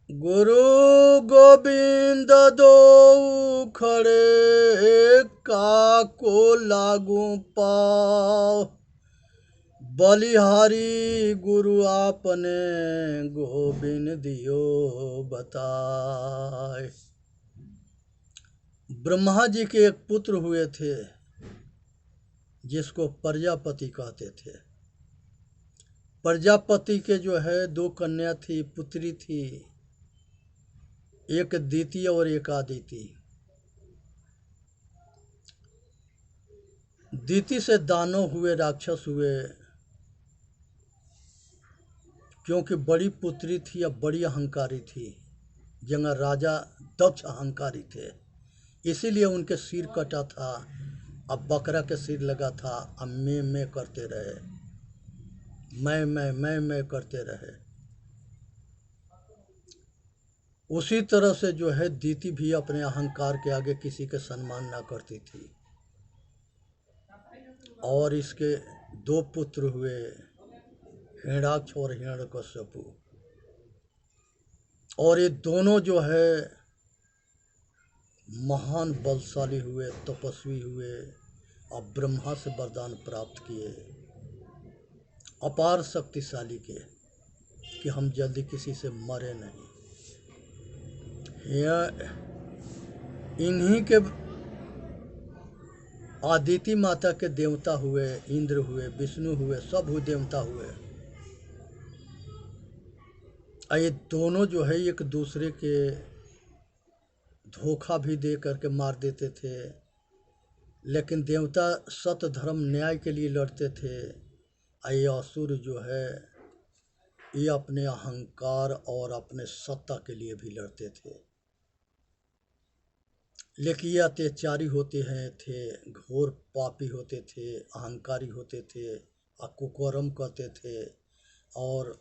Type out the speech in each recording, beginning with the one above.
गुरु गोविंद दो खड़े काको लागू पाओ। बलिहारी गुरु आपने गोविंद दियो बताए। ब्रह्मा जी के एक पुत्र हुए थे जिसको प्रजापति कहते थे। प्रजापति के जो है दो कन्या थी, पुत्री थी, एक दीति और एक आदिति। दीति से दानव हुए, राक्षस हुए, क्योंकि बड़ी पुत्री थी, अब बड़ी अहंकारी थी। जंगा राजा दक्ष अहंकारी थे, इसीलिए उनके सिर कटा था। अब बकरा के सिर लगा था। अब मैं करते रहे, मैं करते रहे। उसी तरह से जो है दीति भी अपने अहंकार के आगे किसी के सम्मान ना करती थी। और इसके दो पुत्र हुए, हिरण्याक्ष और हिरण्यकश्यपु। और ये दोनों जो है महान बलशाली हुए, तपस्वी हुए और ब्रह्मा से वरदान प्राप्त किए, अपार शक्तिशाली के, कि हम जल्दी किसी से मरे नहीं। इन्हीं के आदिति माता के देवता हुए, इंद्र हुए, विष्णु हुए, सब हुए देवता हुए। ये दोनों जो है एक दूसरे के धोखा भी दे करके मार देते थे, लेकिन देवता सत्य धर्म न्याय के लिए लड़ते थे। ये असुर जो है ये अपने अहंकार और अपने सत्ता के लिए भी लड़ते थे। लेकिन ये अत्याचारी होते थे, घोर पापी होते थे, अहंकारी होते थे, कुकर्म करते थे और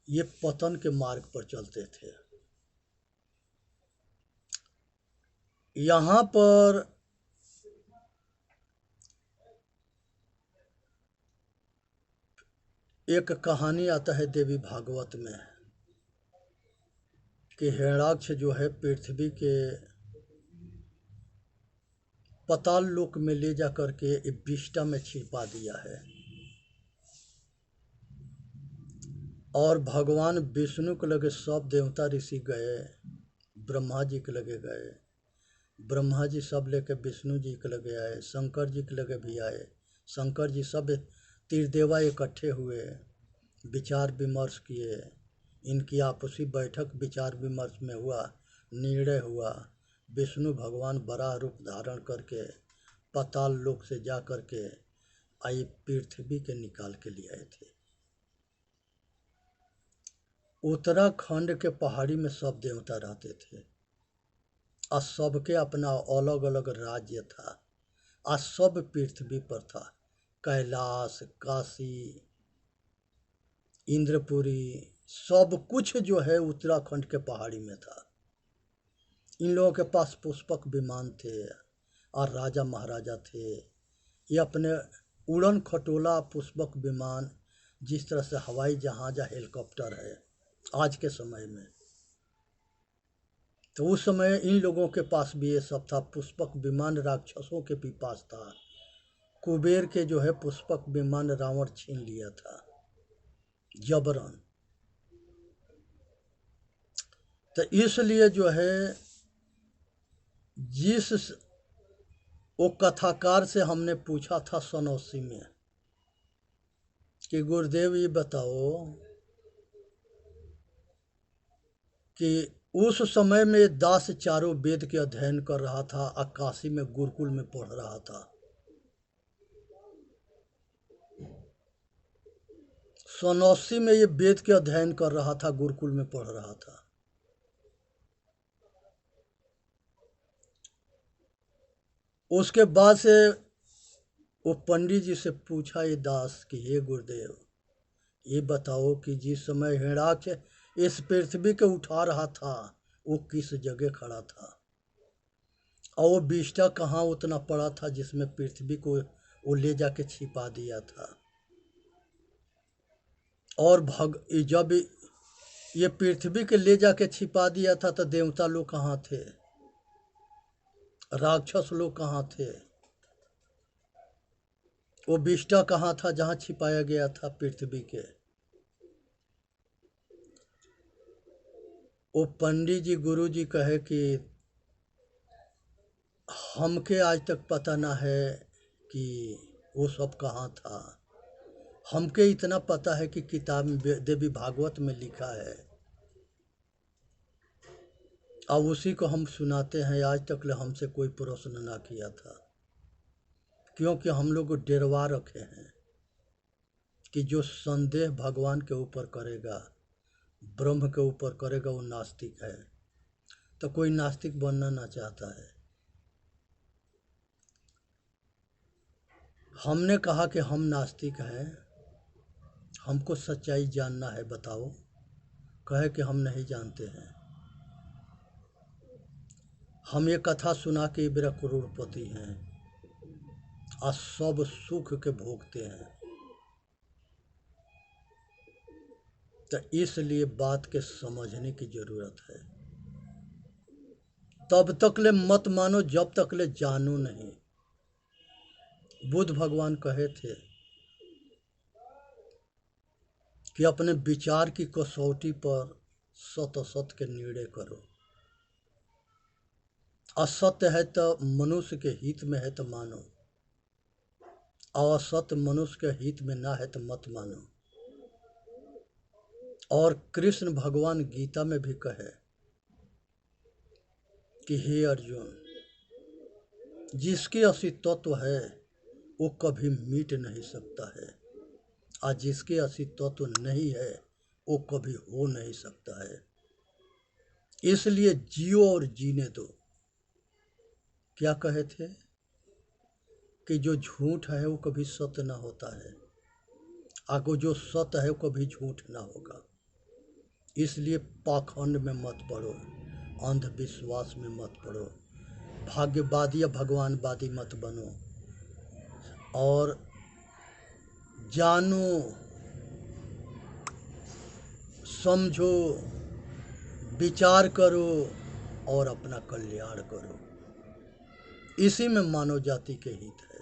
ये पतन के मार्ग पर चलते थे। यहाँ पर एक कहानी आता है देवी भागवत में कि हिरण्याक्ष जो है पृथ्वी के पाताल लोक में ले जा करके विष्टा में छिपा दिया है। और भगवान विष्णु के लगे सब देवता ऋषि गए, ब्रह्मा जी के लगे गए, ब्रह्मा जी सब लेके विष्णु जी के लगे आए, शंकर जी के लगे भी आए। शंकर जी सब त्रिदेवा इकट्ठे हुए, विचार विमर्श किए। इनकी आपसी बैठक विचार विमर्श में हुआ, निर्णय हुआ। विष्णु भगवान बड़ा रूप धारण करके पाताल लोक से जा करके आई पृथ्वी के निकाल के लिए आए थे। उत्तराखंड के पहाड़ी में सब देवता रहते थे और सबके अपना अलग अलग राज्य था और सब पृथ्वी पर था। कैलाश, काशी, इंद्रपुरी, सब कुछ जो है उत्तराखंड के पहाड़ी में था। इन लोगों के पास पुष्पक विमान थे और राजा महाराजा थे। ये अपने उड़न खटोला पुष्पक विमान, जिस तरह से हवाई जहाज या हेलीकॉप्टर है आज के समय में, तो उस समय इन लोगों के पास भी ये सब था। पुष्पक विमान राक्षसों के भी पास था। कुबेर के जो है पुष्पक विमान रावण छीन लिया था जबरन। तो इसलिए जो है जिस वो कथाकार से हमने पूछा था सन 80 में कि गुरुदेव ये बताओ कि उस समय में दास चारों वेद के अध्ययन कर रहा था, काशी में गुरुकुल में पढ़ रहा था। सन 80 में ये वेद के अध्ययन कर रहा था, गुरुकुल में पढ़ रहा था। उसके बाद से वो पंडित जी से पूछा ये दास कि हे गुरुदेव ये बताओ कि जिस समय हिरण्याक्ष इस पृथ्वी के उठा रहा था वो किस जगह खड़ा था और वो विष्टा कहाँ उतना पड़ा था जिसमें पृथ्वी को वो ले जाके छिपा दिया था। और जब ये पृथ्वी के ले जाके छिपा दिया था, तो देवता लोग कहाँ थे, राक्षस लोग कहाँ थे, वो विष्टा कहाँ था जहाँ छिपाया गया था पृथ्वी के। वो पंडित जी गुरु जी कहे कि हमके आज तक पता ना है कि वो सब कहाँ था। हमके इतना पता है कि किताब में देवी भागवत में लिखा है, और उसी को हम सुनाते हैं। आज तक ले हमसे कोई प्रश्न ना किया था, क्योंकि हम लोग डरवा रखे हैं कि जो संदेह भगवान के ऊपर करेगा, ब्रह्म के ऊपर करेगा, वो नास्तिक है। तो कोई नास्तिक बनना ना चाहता है। हमने कहा कि हम नास्तिक हैं, हमको सच्चाई जानना है, बताओ। कहे कि हम नहीं जानते हैं। हम ये कथा सुना के मेरा करोड़पति हैं, आज सब सुख के भोगते हैं। तो इसलिए बात के समझने की जरूरत है। तब तक ले मत मानो जब तक ले जानो नहीं। बुद्ध भगवान कहे थे कि अपने विचार की कसौटी पर सत असत के निर्णय करो। असत्य है तो मनुष्य के हित में है तो मानो, और असत्य मनुष्य के हित में ना है तो मत मानो। और कृष्ण भगवान गीता में भी कहे कि हे अर्जुन, जिसके अस्तित्व है वो कभी मिट नहीं सकता है, और जिसके अस्तित्व नहीं है वो कभी हो नहीं सकता है। इसलिए जियो और जीने दो। क्या कहे थे कि जो झूठ है वो कभी सत्य ना होता है, आगे जो सत्य है वो कभी झूठ ना होगा। इसलिए पाखंड में मत पड़ो, अंधविश्वास में मत पड़ो, भाग्यवादी या भगवानवादी मत बनो। और जानो, समझो, विचार करो और अपना कल्याण करो। इसी में मानव जाति के हित है।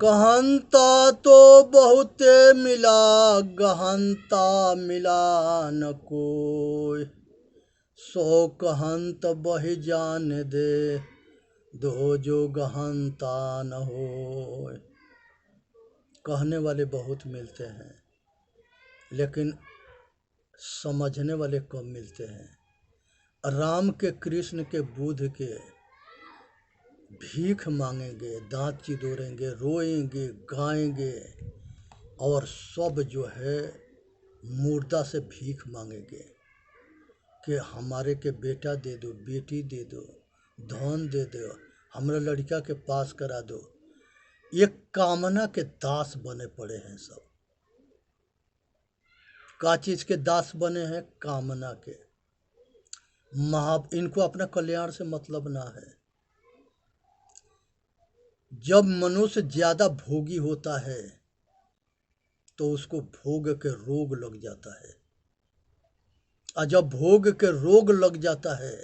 कहंता तो बहुते मिला, गहनता मिला न कोई। सो कहंत बहि जान दे, दो जो गहनता न हो। कहने वाले बहुत मिलते हैं, लेकिन समझने वाले कम मिलते हैं। राम के, कृष्ण के, बुद्ध के भीख मांगेंगे, दांत चिदोरेंगे, रोएंगे, गाएंगे, और सब जो है मुर्दा से भीख मांगेंगे कि हमारे के बेटा दे दो, बेटी दे दो, धन दे दो, हमारा लड़का के पास करा दो। ये कामना के दास बने पड़े हैं सब। का चीज के दास बने हैं? कामना के। इनको अपना कल्याण से मतलब ना है। जब मनुष्य ज्यादा भोगी होता है तो उसको भोग के रोग लग जाता है, और जब भोग के रोग लग जाता है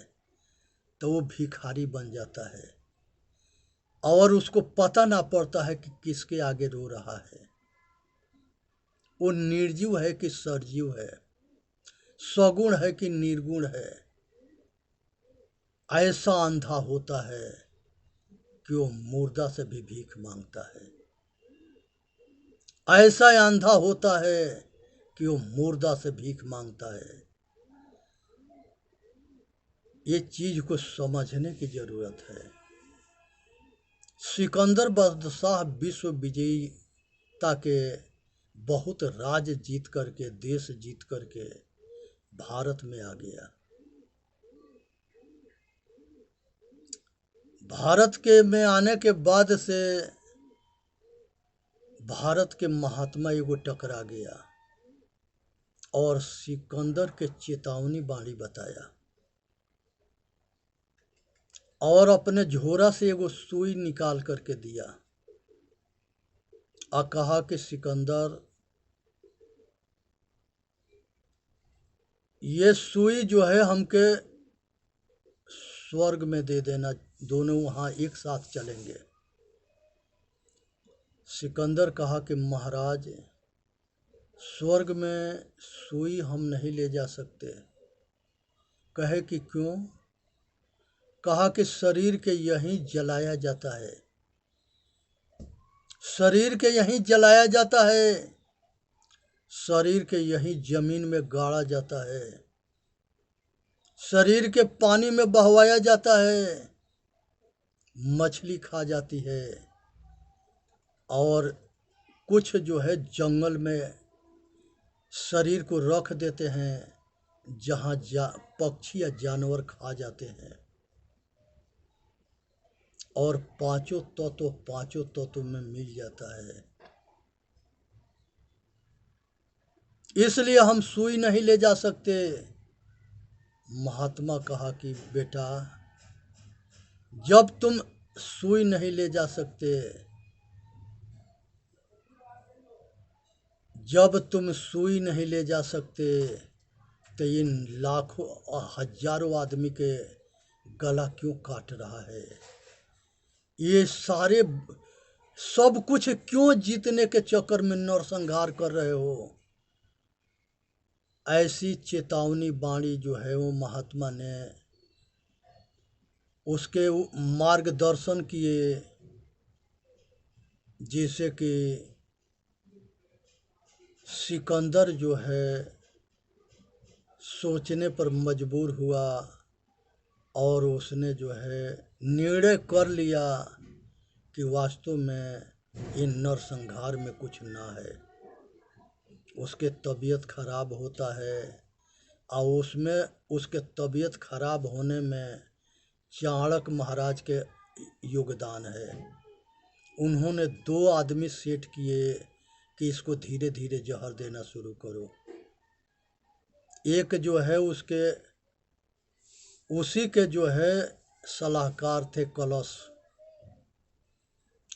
तो वो भिखारी बन जाता है, और उसको पता ना पड़ता है कि किसके आगे रो रहा है। वो निर्जीव है कि सरजीव है, सगुण है कि निर्गुण है। ऐसा अंधा होता है कि वो मुर्दा से भी भीख मांगता है। ऐसा अंधा होता है कि वो मुर्दा से भीख मांगता है। ये चीज को समझने की जरूरत है। सिकंदर बादशाह विश्व विजेता के बहुत राज जीत करके, देश जीत करके भारत में आ गया। भारत के में आने के बाद से भारत के महात्मा एगो टकरा गया और सिकंदर के चेतावनी बाणी बताया, और अपने झोरा से एगो सुई निकाल करके दिया और कहा कि सिकंदर, ये सुई जो है हमके स्वर्ग में दे देना, दोनों वहाँ एक साथ चलेंगे। सिकंदर कहा कि महाराज, स्वर्ग में सुई हम नहीं ले जा सकते। कहे कि क्यों? कहा कि शरीर के यहीं जलाया जाता है, शरीर के यहीं जलाया जाता है, शरीर के यहीं जमीन में गाड़ा जाता है, शरीर के पानी में बहवाया जाता है, मछली खा जाती है, और कुछ जो है जंगल में शरीर को रख देते हैं जहाँ पक्षी या जानवर खा जाते हैं। और पांचों तत्व में मिल जाता है। इसलिए हम सुई नहीं ले जा सकते। महात्मा कहा कि बेटा, जब तुम सुई नहीं ले जा सकते, जब तुम सुई नहीं ले जा सकते, तो इन लाखों और हजारों आदमी के गला क्यों काट रहा है? ये सारे सब कुछ क्यों जीतने के चक्कर में नरसंहार कर रहे हो? ऐसी चेतावनी बाणी जो है वो महात्मा ने उसके मार्गदर्शन किए, जैसे कि सिकंदर जो है सोचने पर मजबूर हुआ और उसने जो है निर्णय कर लिया कि वास्तव में इन नरसंहार में कुछ ना है। उसके तबीयत खराब होता है और उसमें उसके तबीयत खराब होने में चाणक्य महाराज के योगदान है। उन्होंने 2 आदमी सेट किए कि इसको धीरे धीरे जहर देना शुरू करो। एक जो है उसी के जो है सलाहकार थे कलश,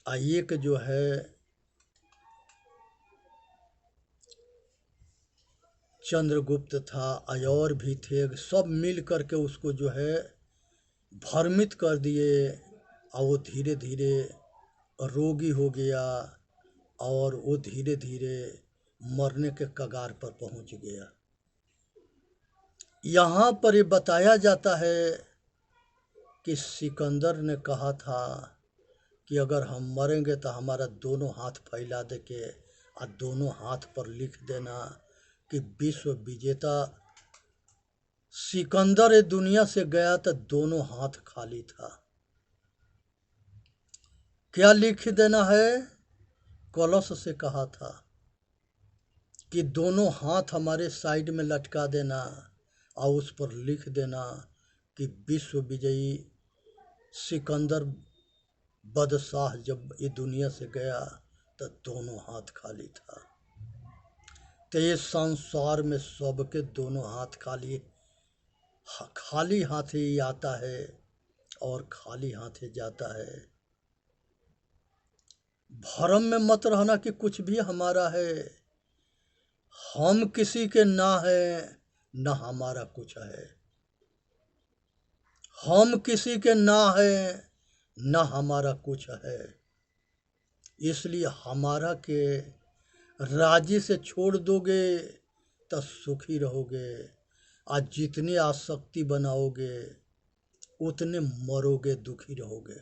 और एक जो है चंद्रगुप्त था, और भी थे। सब मिल करके उसको जो है भ्रमित कर दिए और वो धीरे धीरे रोगी हो गया और वो धीरे धीरे मरने के कगार पर पहुंच गया। यहाँ पर ये बताया जाता है कि सिकंदर ने कहा था कि अगर हम मरेंगे तो हमारा दोनों हाथ फैला दे के और दोनों हाथ पर लिख देना कि विश्व विजेता सिकंदर ये दुनिया से गया तो दोनों हाथ खाली था। क्या लिख देना है? कलश से कहा था कि दोनों हाथ हमारे साइड में लटका देना और उस पर लिख देना कि विश्व विजयी सिकंदर बदशाह जब ये दुनिया से गया तो दोनों हाथ खाली था। तो ये संसार में सबके दोनों हाथ खाली हाथ ही आता है और खाली हाथ ही जाता है। भ्रम में मत रहना कि कुछ भी हमारा है। हम किसी के ना है, ना हमारा कुछ है। हम किसी के ना है, ना हमारा कुछ है। इसलिए हमारा के राजी से छोड़ दोगे तो सुखी रहोगे, आज जितनी आसक्ति बनाओगे उतने मरोगे, दुखी रहोगे।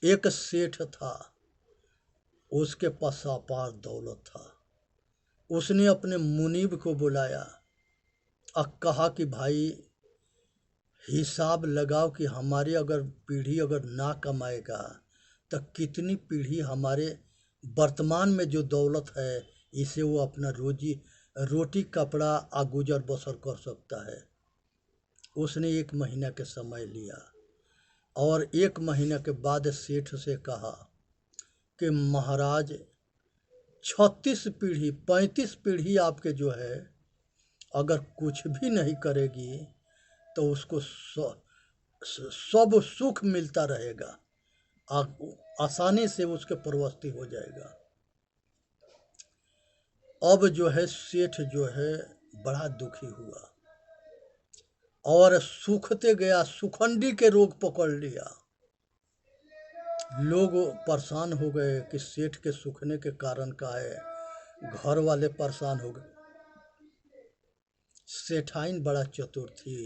एक सेठ था, उसके पास अपार दौलत था। उसने अपने मुनीब को बुलाया और कहा कि भाई, हिसाब लगाओ कि हमारी अगर पीढ़ी अगर ना कमाएगा तो कितनी पीढ़ी हमारे वर्तमान में जो दौलत है इसे वो अपना रोटी कपड़ा आ गुजर बसर कर सकता है। उसने 1 महीना के समय लिया और 1 महीना के बाद सेठ से कहा कि महाराज, 36 पीढ़ी 35 पीढ़ी आपके जो है अगर कुछ भी नहीं करेगी तो उसको सब सुख मिलता रहेगा, आसानी से उसके प्रवृत्ति हो जाएगा। अब जो है सेठ जो है बड़ा दुखी हुआ और सूखते गया, सुखंडी के रोग पकड़ लिया। लोग परेशान हो गए कि सेठ के सूखने के कारण का है। घर वाले परेशान हो गए। सेठाइन बड़ा चतुर थी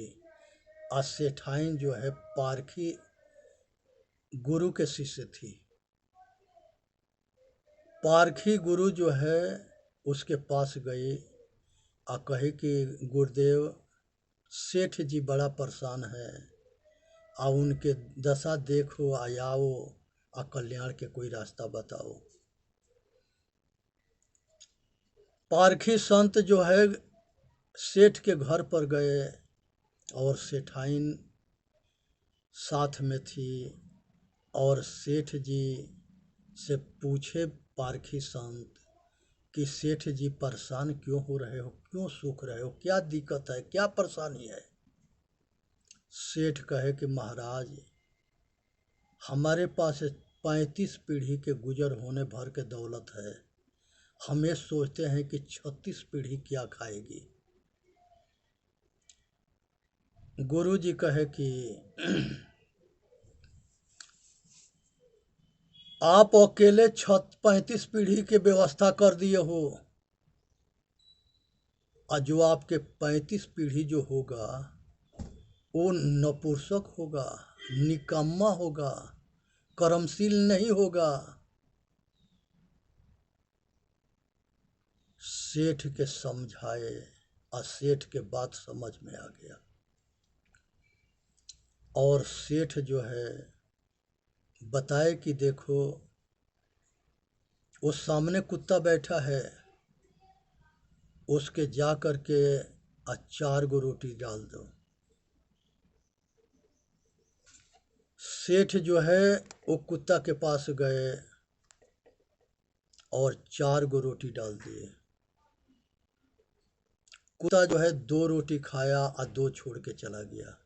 और सेठाइन जो है पारखी गुरु के शिष्य थी। पारखी गुरु जो है उसके पास गई और कही कि गुरुदेव सेठ जी बड़ा परेशान है और उनके दशा देखो आयाओ और कल्याण के कोई रास्ता बताओ। पारखी संत जो है सेठ के घर पर गए और सेठाइन साथ में थी और सेठ जी से पूछे पारखी संत कि सेठ जी परेशान क्यों हो रहे हो, क्यों सूख रहे हो, क्या दिक्कत है, क्या परेशानी है। सेठ कहे कि महाराज हमारे पास 35 पीढ़ी के गुजर होने भर के दौलत है, हम ये सोचते हैं कि 36 पीढ़ी क्या खाएगी। गुरु जी कहे कि आप अकेले 35 पीढ़ी की व्यवस्था कर दिए हो और जो आपके 35 पीढ़ी जो होगा वो नपुंसक होगा, निकम्मा होगा, कर्मशील नहीं होगा। सेठ के समझाए और सेठ के बात समझ में आ गया और सेठ जो है बताए कि देखो वो सामने कुत्ता बैठा है, उसके जा कर के 4 गो रोटी डाल दो। सेठ जो है वो कुत्ता के पास गए और 4 गो रोटी डाल दिए। कुत्ता जो है 2 रोटी खाया और 2 छोड़ के चला गया।